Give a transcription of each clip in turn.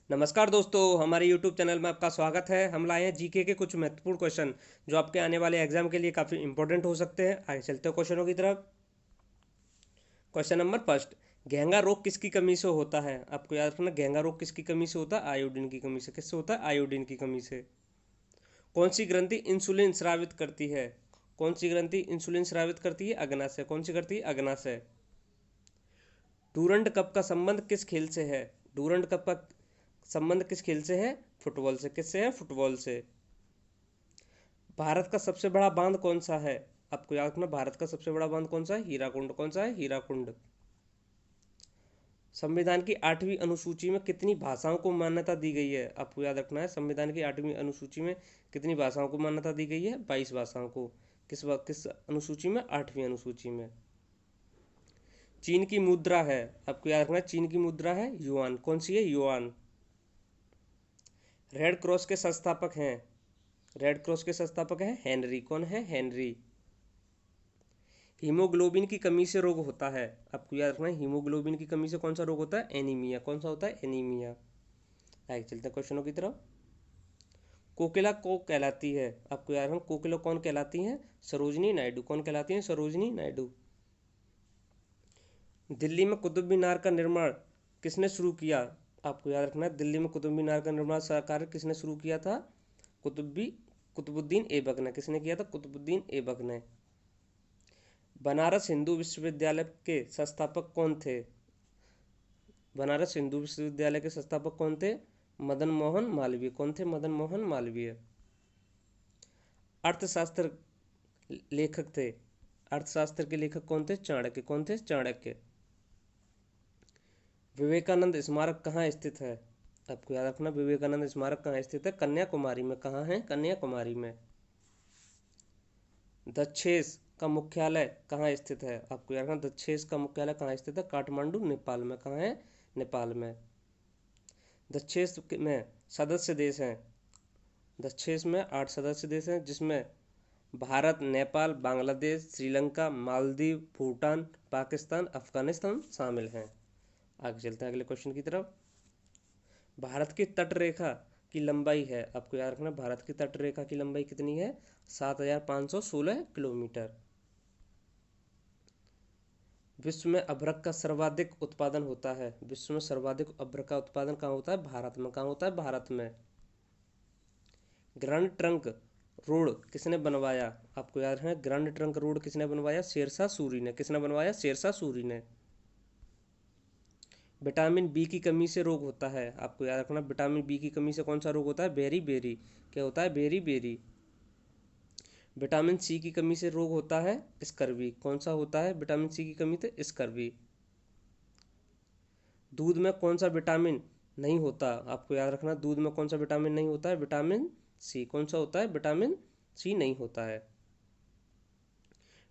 नमस्कार दोस्तों, हमारे YouTube चैनल में आपका स्वागत है। हम लाए हैं जीके के कुछ महत्वपूर्ण क्वेश्चन जो आपके आने वाले एग्जाम के लिए काफ़ी इंपॉर्टेंट हो सकते हैं। आगे चलते हैं क्वेश्चनों की तरफ। क्वेश्चन नंबर फर्स्ट, घेंगा रोग किसकी कमी से होता है? आपको याद रखना, घेंगा रोग किसकी कमी से होता है? आयोडीन की कमी से। किससे होता है? आयोडीन की कमी से। कौन सी ग्रंथि इंसुलिन स्रावित करती है? कौन सी ग्रंथि इंसुलिन स्रावित करती है? अग्नाशय। कौन सी करती है? अग्नाशय। डूरंड कप का संबंध किस खेल से है? डूरंड कप का संबंध किस खेल से है? फुटबॉल से। किससे है? फुटबॉल से। भारत का सबसे बड़ा बांध कौन सा है? आपको याद रखना, भारत का सबसे बड़ा बांध कौन सा है? हीराकुंड। कौन सा है? हीराकुंड। संविधान की 8वीं अनुसूची में कितनी भाषाओं को मान्यता दी गई है? आपको याद रखना है, संविधान की 8वीं अनुसूची में कितनी भाषाओं को मान्यता दी गई है? 22 भाषाओं को। किस अनुसूची में? 8वीं अनुसूची में। चीन की मुद्रा है, आपको याद रखना, चीन की मुद्रा है युआन। कौन सी है? युआन। रेड क्रॉस के संस्थापक हैं, रेड क्रॉस के संस्थापक हैं हेनरी। कौन है? हेनरी। हीमोग्लोबिन की कमी से रोग होता है, आपको याद रखना है, हीमोग्लोबिन की कमी से कौन सा रोग होता है? एनीमिया। कौन सा होता है? एनीमिया। आगे चलते हैं क्वेश्चनों की तरफ। कोकिला को कहलाती है, आपको याद रखना, कोकिला कौन कहलाती हैं? सरोजनी नायडू। कौन कहलाती हैं? सरोजनी नायडू। दिल्ली में कुतुब मीनार का निर्माण किसने शुरू किया? आपको याद रखना है, दिल्ली में कुतुब मीनार का निर्माण कार्य किसने शुरू किया था? कुतुबुद्दीन ऐबक ने। किसने किया था? कुतुबुद्दीन ऐबक ने। बनारस हिंदू विश्वविद्यालय के संस्थापक कौन थे? बनारस हिंदू विश्वविद्यालय के संस्थापक कौन थे? मदन मोहन मालवीय। कौन थे? मदन मोहन मालवीय। अर्थशास्त्र लेखक थे, अर्थशास्त्र के लेखक कौन थे? चाणक्य। कौन थे? चाणक्य। विवेकानंद स्मारक कहाँ स्थित है? आपको याद रखना, विवेकानंद स्मारक कहाँ स्थित है? कन्याकुमारी में। कहाँ है? कन्याकुमारी में। दक्षेस का मुख्यालय कहाँ स्थित है? आपको याद रखना, दक्षेस का मुख्यालय कहाँ स्थित है? काठमांडू, नेपाल में। कहाँ है? नेपाल में। दक्षेस में सदस्य देश हैं, दक्षेस में 8 सदस्य देश हैं, जिसमें भारत, नेपाल, बांग्लादेश, श्रीलंका, मालदीव, भूटान, पाकिस्तान, अफगानिस्तान शामिल हैं। आगे चलते हैं अगले क्वेश्चन की तरफ। भारत की तट रेखा की लंबाई है, आपको याद रखना, भारत की तट रेखा की लंबाई कितनी है? 7516 किलोमीटर। विश्व में अभ्रक का सर्वाधिक उत्पादन होता है, विश्व में सर्वाधिक अभ्रक का उत्पादन कहाँ होता है? भारत में। कहाँ होता है? भारत में। ग्रैंड ट्रंक रोड किसने बनवाया? आपको याद है, ग्रैंड ट्रंक रोड किसने बनवाया? शेरशाह सूरी ने। किसने बनवाया? शेरशाह सूरी ने। विटामिन बी की कमी से रोग होता है, आपको याद रखना, विटामिन बी की कमी से कौन सा रोग होता है? Beriberi. क्या होता है? Berry berry. विटामिन सी की कमी से रोग होता है स्कर्वी। कौन सा होता है विटामिन सी की कमी से? स्कर्वी। दूध में कौन सा विटामिन नहीं होता? आपको याद रखना, दूध में कौन सा विटामिन नहीं होता है? Vitamin C. कौन सा होता है? विटामिन सी नहीं होता है।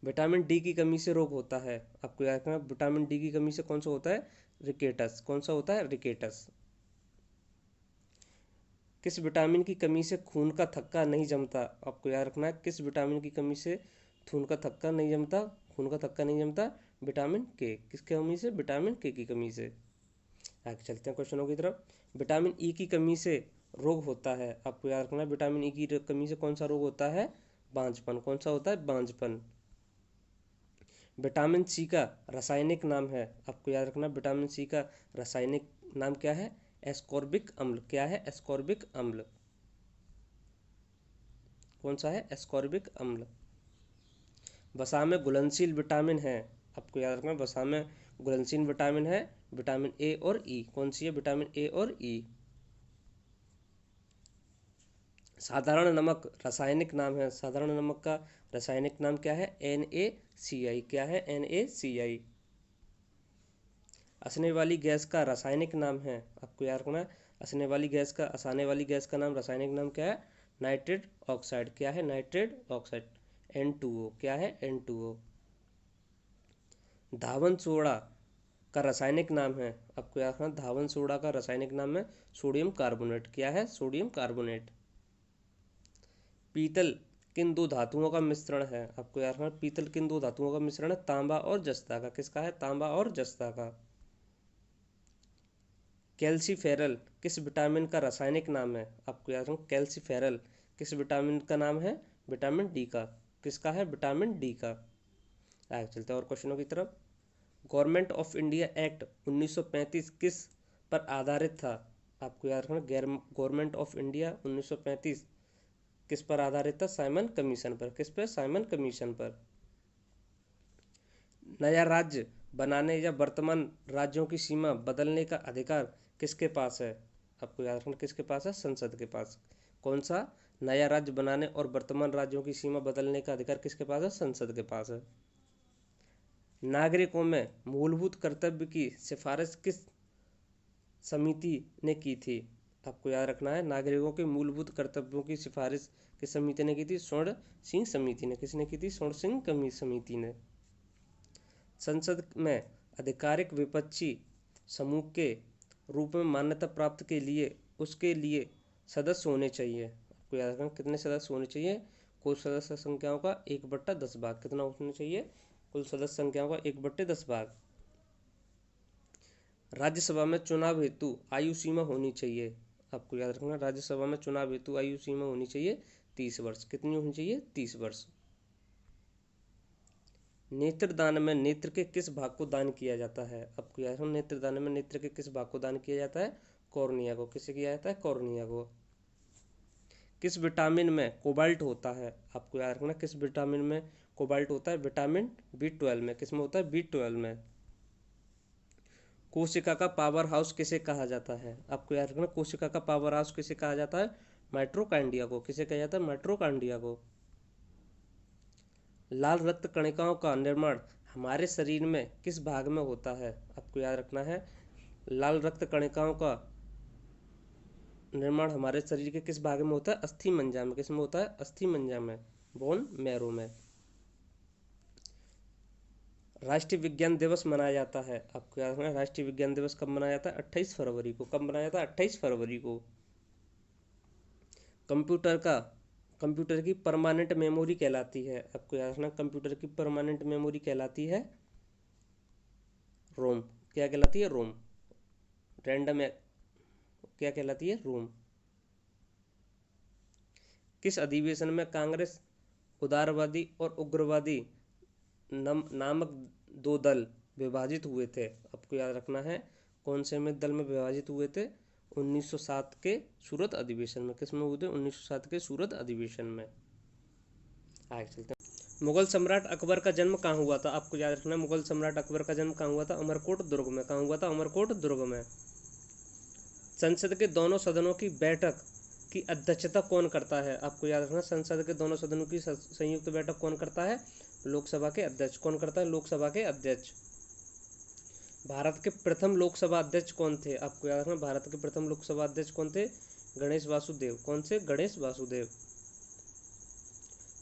विटामिन डी की कमी से रोग होता है, आपको याद रखना, विटामिन डी की कमी से कौन सा होता है? रिकेटस। कौन सा होता है? रिकेटस। किस विटामिन की कमी से खून का थक्का नहीं जमता? आपको याद रखना है, किस विटामिन की कमी से खून का थक्का नहीं जमता? खून का थक्का नहीं जमता। विटामिन के। किसकी कमी से? विटामिन के की कमी से। आगे चलते हैं क्वेश्चनों की तरफ। विटामिन ई की कमी से रोग होता है, आपको याद रखना, विटामिन ई की कमी से कौन सा रोग होता है? बांझपन। कौन सा होता है? बांझपन। विटामिन सी का रासायनिक नाम है, आपको याद रखना, विटामिन सी का रासायनिक नाम क्या है? एस्कॉर्बिक अम्ल। क्या है? एस्कॉर्बिक अम्ल। कौन सा है? एस्कॉर्बिक अम्ल। वसा में घुलनशील विटामिन है, आपको याद रखना, वसा में घुलनशील विटामिन है विटामिन ए और ई। कौन सी है? विटामिन ए और ई। साधारण नमक रासायनिक नाम है, साधारण नमक का रासायनिक नाम क्या है? NaCl। क्या है? NaCl। असने वाली गैस का रासायनिक नाम है, आपको याद रखना, असने वाली गैस का, असाने वाली गैस का नाम, रासायनिक नाम क्या है? Nitrate oxide. क्या है? Nitrate oxide. N2O। क्या है? N2O। धावन सोडा का रासायनिक नाम है, आपको याद रखना, धावन सोडा का रासायनिक नाम है सोडियम कार्बोनेट। क्या है? Sodium carbonate. पीतल किन दो धातुओं का मिश्रण है? आपको याद रखना, पीतल किन दो धातुओं का मिश्रण है? तांबा और जस्ता का। किसका है? तांबा और जस्ता का। कैल्सीफेरल किस विटामिन का रासायनिक नाम है? आपको याद रखना, कैल्सीफेरल किस विटामिन का नाम है? विटामिन डी का। किसका है? विटामिन डी का। आगे चलते हैं और क्वेश्चनों की तरफ। गवर्नमेंट ऑफ इंडिया एक्ट 1935 किस पर आधारित था? आपको याद रखना, गवर्नमेंट ऑफ इंडिया 1935 किस पर आधारित था? साइमन कमीशन पर। किस पर? साइमन कमीशन पर। नया राज्य बनाने या वर्तमान राज्यों की सीमा बदलने का अधिकार किसके पास है? आपको याद रखना, किसके पास है? संसद के पास। कौन सा? नया राज्य बनाने और वर्तमान राज्यों की सीमा बदलने का अधिकार किसके पास है? संसद के पास है। नागरिकों में मूलभूत कर्तव्य की सिफारिश किस समिति ने की थी? आपको याद रखना है, नागरिकों के मूलभूत कर्तव्यों की सिफारिश किस समिति ने की थी? स्वर्ण सिंह समिति ने। किसने की थी? स्वर्ण सिंह समिति ने। संसद में आधिकारिक विपक्षी समूह के रूप में मान्यता प्राप्त के लिए उसके लिए सदस्य होने चाहिए। आपको याद रखना, कितने सदस्य होने चाहिए? कुल सदस्य संख्याओं का 1/10 भाग। कितना होना चाहिए? कुल सदस्य संख्याओं का 1/10 भाग। राज्यसभा में चुनाव हेतु आयु सीमा होनी चाहिए। आपको याद रखना, राज्यसभा में चुनाव हेतु आयु सीमा होनी चाहिए 30 वर्ष। कितनी होनी चाहिए? 30 वर्ष। नेत्रदान में नेत्र के किस भाग को दान किया जाता है? आपको याद रखना, नेत्रदान में नेत्र के किस भाग को दान किया जाता है? कॉर्निया को। किसे किया जाता है? कॉर्निया को। किस विटामिन में कोबाल्ट होता है? आपको याद रखना, किस विटामिन में कोबाल्ट होता है? विटामिन B12 में। किस में होता है? B12 में। कोशिका का पावर हाउस किसे कहा जाता है? आपको याद रखना, कोशिका का पावर हाउस किसे कहा जाता है? माइटोकॉन्ड्रिया को। किसे कहा जाता है? माइटोकॉन्ड्रिया को। लाल रक्त कणिकाओं का निर्माण हमारे शरीर में किस भाग में होता है? आपको याद रखना है, लाल रक्त कणिकाओं का निर्माण हमारे शरीर के किस भाग में होता है? अस्थि मज्जा में। किस में होता है? अस्थि मज्जा में, बोन मैरो में। राष्ट्रीय विज्ञान दिवस मनाया जाता है। आपको याद रखना, राष्ट्रीय विज्ञान दिवस कब मनाया जाता है? 28 फरवरी को। कब मनाया जाता है? 28 फरवरी को। कंप्यूटर की परमानेंट मेमोरी कहलाती है। आपको याद रखना, कंप्यूटर की परमानेंट मेमोरी कहलाती है रोम। क्या कहलाती है? रोम। रैंडम क्या कहलाती है? रोम। किस अधिवेशन में कांग्रेस, उदारवादी और उग्रवादी नामक 2 दल विभाजित हुए थे? आपको याद रखना है, कौन से में दल में विभाजित हुए थे? 1907 के सूरत अधिवेशन में। किस में हुए थे? 1907 के सूरत अधिवेशन में। आगे चलते हैं। मुगल सम्राट अकबर का जन्म कहाँ हुआ था? आपको याद रखना, मुगल सम्राट अकबर का जन्म कहाँ हुआ था? अमरकोट दुर्ग में। कहाँ हुआ था? अमरकोट दुर्ग में। संसद के दोनों सदनों की बैठक की अध्यक्षता कौन करता है? आपको याद रखना, संसद के दोनों सदनों की संयुक्त बैठक कौन करता है? लोकसभा के अध्यक्ष। कौन करता है? लोकसभा के अध्यक्ष। भारत के प्रथम लोकसभा अध्यक्ष कौन थे? आपको याद रखना, भारत के प्रथम लोकसभा अध्यक्ष कौन थे? गणेश वासुदेव। कौन से? गणेश वासुदेव।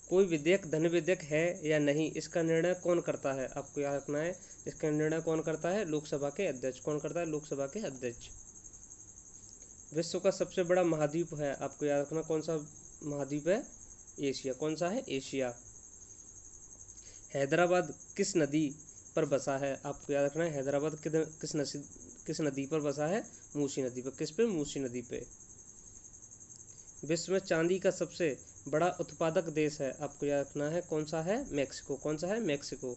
कोई विधेयक धन विधेयक है या नहीं, इसका निर्णय कौन करता है? आपको याद रखना है, इसका निर्णय कौन करता है? लोकसभा के अध्यक्ष। कौन करता है? लोकसभा के अध्यक्ष। विश्व का सबसे बड़ा महाद्वीप है। आपको याद रखना, कौन सा महाद्वीप है? एशिया। कौन सा है? एशिया। हैदराबाद किस नदी पर बसा है? आपको याद रखना है, हैदराबाद किस नदी पर बसा है? मूसी नदी पर। किस पे? मूसी नदी पे। विश्व में चांदी का सबसे बड़ा उत्पादक देश है। आपको याद रखना है, कौन सा है? मैक्सिको। कौन सा है? मैक्सिको।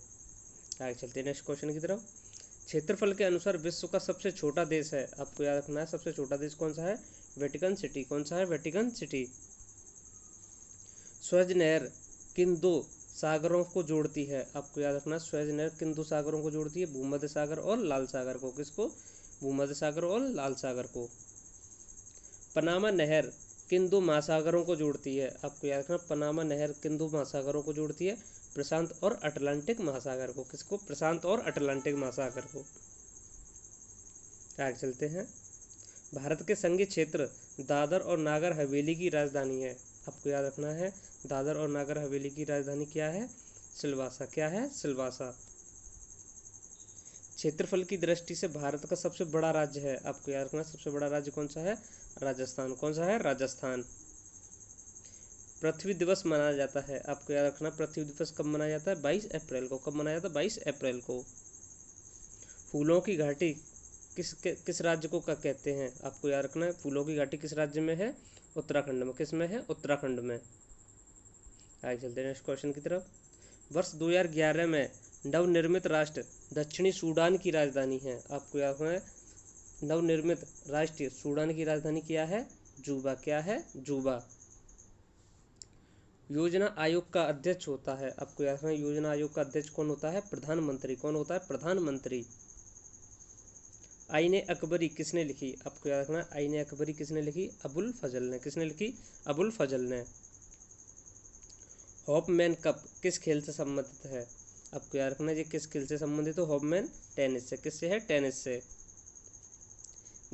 आगे चलते हैं नेक्स्ट क्वेश्चन की तरफ। क्षेत्रफल के अनुसार विश्व का सबसे छोटा देश है। आपको याद रखना है, सबसे छोटा देश कौन सा है? Vatican city. कौन सा है? Vatican city. स्वेज नहर किन 2 सागरों को जोड़ती है? आपको याद रखना, स्वेज नहर किन 2 सागरों को जोड़ती है? भूमध्य सागर और लाल सागर को। किसको? भूमध्य सागर और लाल सागर को। पनामा नहर किन 2 महासागरों को जोड़ती है? आपको याद रखना, पनामा नहर किन 2 महासागरों को जोड़ती है? प्रशांत और अटलांटिक महासागर को। किसको? प्रशांत और अटलांटिक महासागर को। आगे चलते हैं। भारत के संघीय क्षेत्र दादर और नागर हवेली की राजधानी है। आपको याद रखना है, दादर और नागर हवेली की राजधानी क्या है? सिलवासा। क्या है? सिलवासा। क्षेत्रफल की दृष्टि से भारत का सबसे बड़ा राज्य है। आपको याद रखना, सबसे बड़ा राज्य कौन सा है? राजस्थान। कौन सा है? राजस्थान। पृथ्वी दिवस मनाया जाता है। आपको याद रखना, पृथ्वी दिवस कब मनाया जाता है? 22 अप्रैल को। कब मनाया जाता है? 22 अप्रैल को। फूलों की घाटी किस राज्य को क्या कहते हैं, आपको याद रखना है। फूलों की घाटी किस राज्य में है, उत्तराखंड में। किस में है, उत्तराखंड में। आगे चलते हैं नेक्स्ट क्वेश्चन की तरफ। वर्ष 2011 में नवनिर्मित राष्ट्र दक्षिणी सूडान की राजधानी है, आपको याद रखना है। नवनिर्मित राष्ट्र सूडान की राजधानी क्या है, जूबा। क्या है, जूबा। योजना आयोग का अध्यक्ष होता है, आपको याद रखना है। योजना आयोग का अध्यक्ष कौन होता है, प्रधानमंत्री। कौन होता है, प्रधानमंत्री। आईने अकबरी किसने लिखी, आपको याद रखना। आईने अकबरी किसने लिखी, अबुल फजल ने। किसने लिखी, अबुल फजल ने। हॉपमैन कप किस खेल से संबंधित है, आपको याद रखना। ये किस खेल से संबंधित है, हॉपमैन टेनिस से। किससे है, टेनिस से।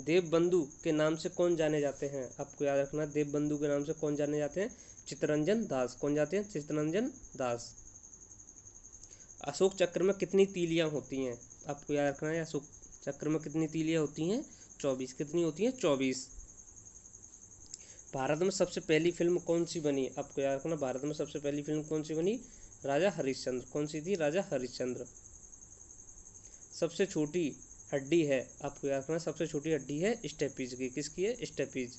देवबंधु के नाम से कौन जाने जाते हैं, आपको याद रखना। देवबंधु के नाम से कौन जाने जाते हैं, चित्तरंजन दास। कौन जाते हैं, चित्तरंजन दास। अशोक चक्र में कितनी तीलियां होती हैं, आपको याद रखना है। अशोक चक्र में कितनी तीलियां होती हैं, 24। कितनी होती हैं, 24। भारत में सबसे पहली फिल्म कौन सी बनी, आपको याद रखना। भारत में सबसे पहली फिल्म कौन सी बनी, राजा हरिश्चंद्र। कौन सी थी, राजा हरिश्चंद्र। सबसे छोटी हड्डी है, आपको याद रखना। सबसे छोटी हड्डी है स्टेपीज की। किसकी है, स्टेपीज।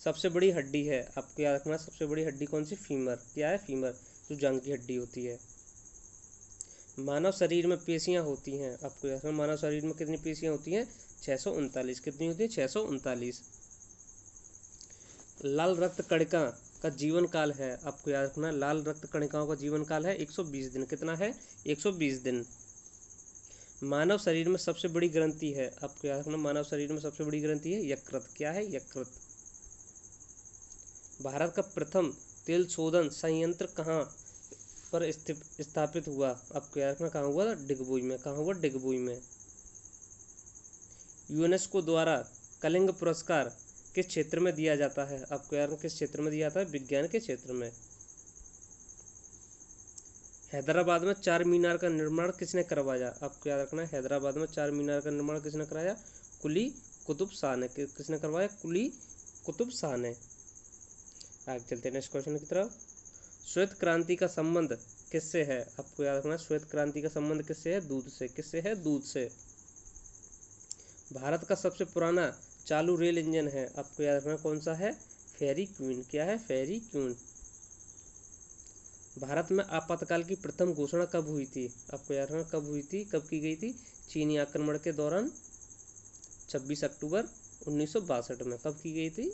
सबसे बड़ी हड्डी है, आपको याद रखना। सबसे बड़ी हड्डी कौन सी, फीमर। क्या है, फीमर, जो जांघ की हड्डी होती है। मानव शरीर में पेशियां होती हैं, आपको याद रखना। मानव शरीर में कितनी पेशियां होती हैं, 639। कितनी होती है, 639। लाल रक्त कणिका का जीवन काल है, आपको याद रखना। लाल रक्त कणिकाओं का जीवन काल है 120 दिन। कितना है, 120 दिन। मानव शरीर में सबसे बड़ी ग्रंथि है, आपको याद रखना। मानव शरीर में सबसे बड़ी ग्रंथि है यकृत। क्या है, यकृत। भारत का प्रथम तेल शोधन संयंत्र कहाँ पर स्थापित हुआ, आपको याद रखना। कहाँ हुआ, डिगबोई में। कहाँ हुआ, डिगबोई में। यूनेस्को द्वारा कलिंग पुरस्कार किस क्षेत्र में दिया जाता है, आपको याद रखना। किस क्षेत्र में दिया जाता है, विज्ञान के क्षेत्र में। हैदराबाद में चार मीनार का निर्माण किसने करवाया, आपको याद रखना। हैदराबाद में चार मीनार का निर्माण किसने कराया, कुली कुतुब शाह ने। किसने करवाया, कुली कुतुब शाह ने। आगे चलते हैं नेक्स्ट क्वेश्चन की तरफ। श्वेत क्रांति का संबंध किससे है, आपको याद रखना। श्वेत क्रांति का संबंध किससे है, दूध से। किससे है, दूध से। भारत का सबसे पुराना चालू रेल इंजन है, आपको याद रखना। कौन सा है, फेरी क्वीन। क्या है, फेरी क्वीन। भारत में आपातकाल की प्रथम घोषणा कब हुई थी, आपको याद रखना। कब हुई थी, कब की गई थी, चीनी आक्रमण के दौरान 26 अक्टूबर 1962 में। कब की गई थी,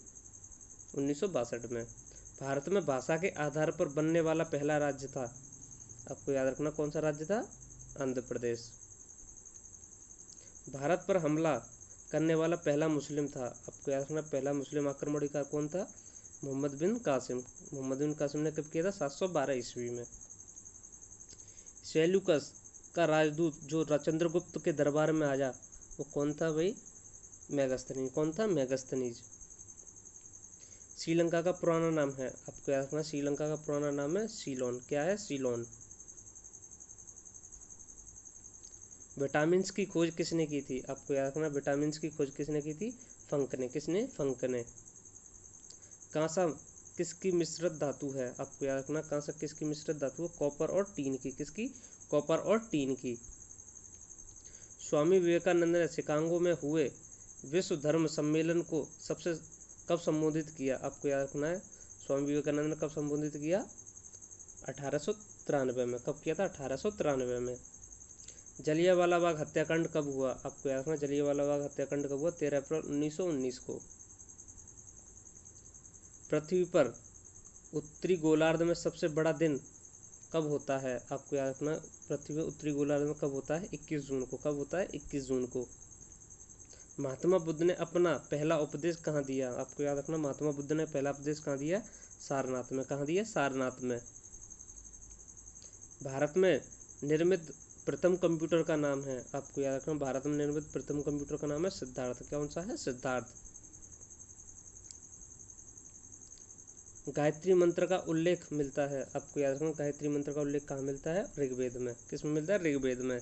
1962 में। भारत में भाषा के आधार पर बनने वाला पहला राज्य था, आपको याद रखना। कौन सा राज्य था, आंध्र प्रदेश। भारत पर हमला करने वाला पहला मुस्लिम था, आपको याद रखना। पहला मुस्लिम आक्रमणकारी कौन था, मोहम्मद बिन कासिम। मोहम्मद बिन कासिम ने कब किया था, 712 ईस्वी में। सेल्यूकस का राजदूत जो चंद्रगुप्त के दरबार में आया, वो कौन था भाई, मेगास्थनीज। कौन था, मेगास्थनीज। श्रीलंका का पुराना नाम है, आपको याद रखना। श्रीलंका का पुराना नाम है सीलोन। क्या है, सीलोन। विटामिन की खोज किसने की थी, आपको याद रखना। विटामिन की खोज किसने की थी, फंक ने। किसने, फंक ने। कांसा किसकी मिश्रित धातु है, आपको याद रखना। कांसा किसकी मिश्रित धातु है, कॉपर और टीन की। किसकी, कॉपर और टीन की। स्वामी विवेकानंद ने शिकागो में हुए विश्व धर्म सम्मेलन को सबसे कब संबोधित किया, आपको याद रखना है। स्वामी विवेकानंद ने कब संबोधित किया, 1893 में। कब किया था, 1893 में। जलियांवाला बाग हत्याकांड कब हुआ, आपको याद रखना। जलियांवाला बाग हत्याकांड कब हुआ, 13 अप्रैल 1919 को। पृथ्वी पर उत्तरी गोलार्ध में सबसे बड़ा दिन कब होता है, आपको याद रखना। पृथ्वी पर उत्तरी गोलार्ध में कब होता है, 21 जून को। कब होता है, 21 जून को। महात्मा बुद्ध ने अपना पहला उपदेश कहाँ दिया, आपको याद रखना। महात्मा बुद्ध ने पहला उपदेश कहाँ दिया, सारनाथ में। कहाँ दिया, सारनाथ में। भारत में निर्मित प्रथम कंप्यूटर का नाम है, आपको याद रखना। भारत में निर्मित प्रथम कंप्यूटर का नाम है सिद्धार्थ। कौन सा है, सिद्धार्थ। गायत्री मंत्र का उल्लेख मिलता है, आपको याद रखना। गायत्री मंत्र का उल्लेख कहाँ मिलता है, ऋग्वेद में। किस में मिलता है, ऋग्वेद में।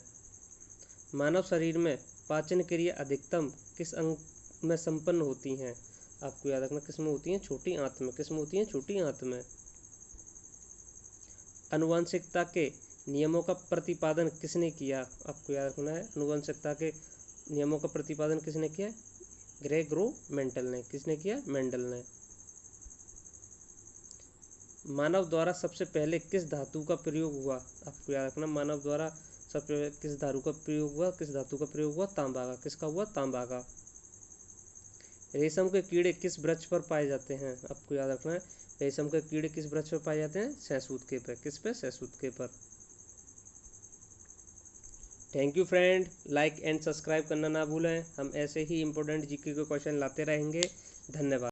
मानव शरीर में पाचन क्रिया अधिकतम किस अंग में संपन्न होती हैं, आपको याद रखना। किस में होती हैं, छोटी आंत में। किस में होती हैं, छोटी आंत में। आनुवंशिकता के नियमों का प्रतिपादन किसने किया? आपको याद रखना है, आनुवंशिकता के नियमों का प्रतिपादन किसने किया? ग्रेगोर मेंडल ने। किसने किया? मेंडल ने। मानव द्वारा सबसे पहले किस धातु का प्रयोग हुआ? आपको याद रखना, मानव द्वारा सबसे पहले किस धातु का प्रयोग हुआ? किस धातु का प्रयोग हुआ? तांबा का। किसका हुआ? तांबा का। रेशम के कीड़े किस वृक्ष पर पाए जाते हैं? आपको याद रखना है, रेशम के कीड़े किस वृक्ष पर पाए जाते हैं? सहसूतके पर। किस पे? सहसूतके पर। Thank you friend, like and subscribe करना ना भूलें। हम ऐसे ही इंपॉर्टेंट जीके के क्वेश्चन लाते रहेंगे। धन्यवाद।